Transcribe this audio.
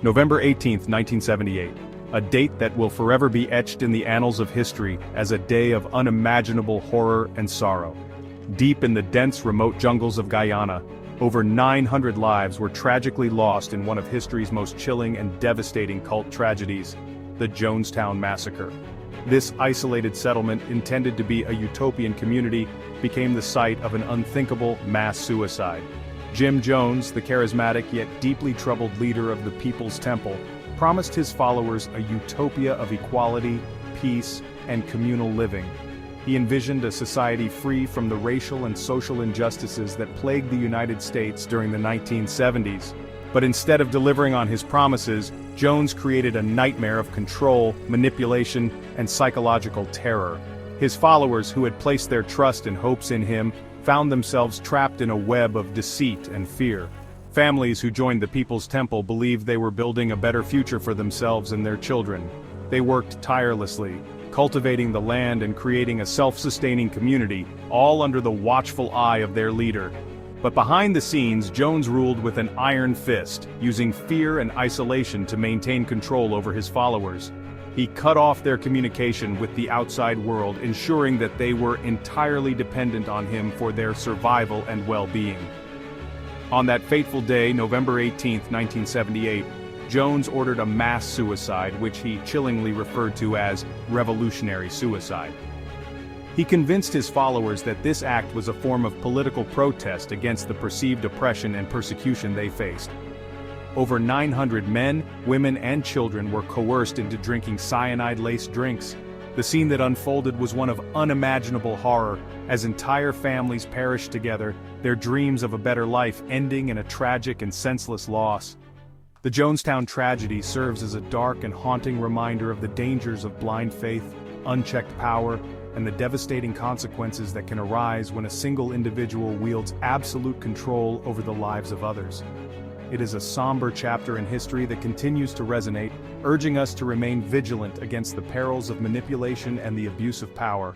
November 18, 1978, a date that will forever be etched in the annals of history as a day of unimaginable horror and sorrow. Deep in the dense remote jungles of Guyana, over 900 lives were tragically lost in one of history's most chilling and devastating cult tragedies, the Jonestown Massacre. This isolated settlement, intended to be a utopian community, became the site of an unthinkable mass suicide. Jim Jones, the charismatic yet deeply troubled leader of the People's Temple, promised his followers a utopia of equality, peace, and communal living. He envisioned a society free from the racial and social injustices that plagued the United States during the 1970s. But instead of delivering on his promises, Jones created a nightmare of control, manipulation, and psychological terror. His followers, who had placed their trust and hopes in him, found themselves trapped in a web of deceit and fear. Families who joined the People's Temple believed they were building a better future for themselves and their children. They worked tirelessly, cultivating the land and creating a self-sustaining community, all under the watchful eye of their leader. But behind the scenes, Jones ruled with an iron fist, using fear and isolation to maintain control over his followers. He cut off their communication with the outside world, ensuring that they were entirely dependent on him for their survival and well-being. On that fateful day, November 18, 1978, Jones ordered a mass suicide, which he chillingly referred to as revolutionary suicide. He convinced his followers that this act was a form of political protest against the perceived oppression and persecution they faced. Over 900 men, women, and children were coerced into drinking cyanide-laced drinks. The scene that unfolded was one of unimaginable horror, as entire families perished together, their dreams of a better life ending in a tragic and senseless loss. The Jonestown tragedy serves as a dark and haunting reminder of the dangers of blind faith, unchecked power, and the devastating consequences that can arise when a single individual wields absolute control over the lives of others. It is a somber chapter in history that continues to resonate, urging us to remain vigilant against the perils of manipulation and the abuse of power.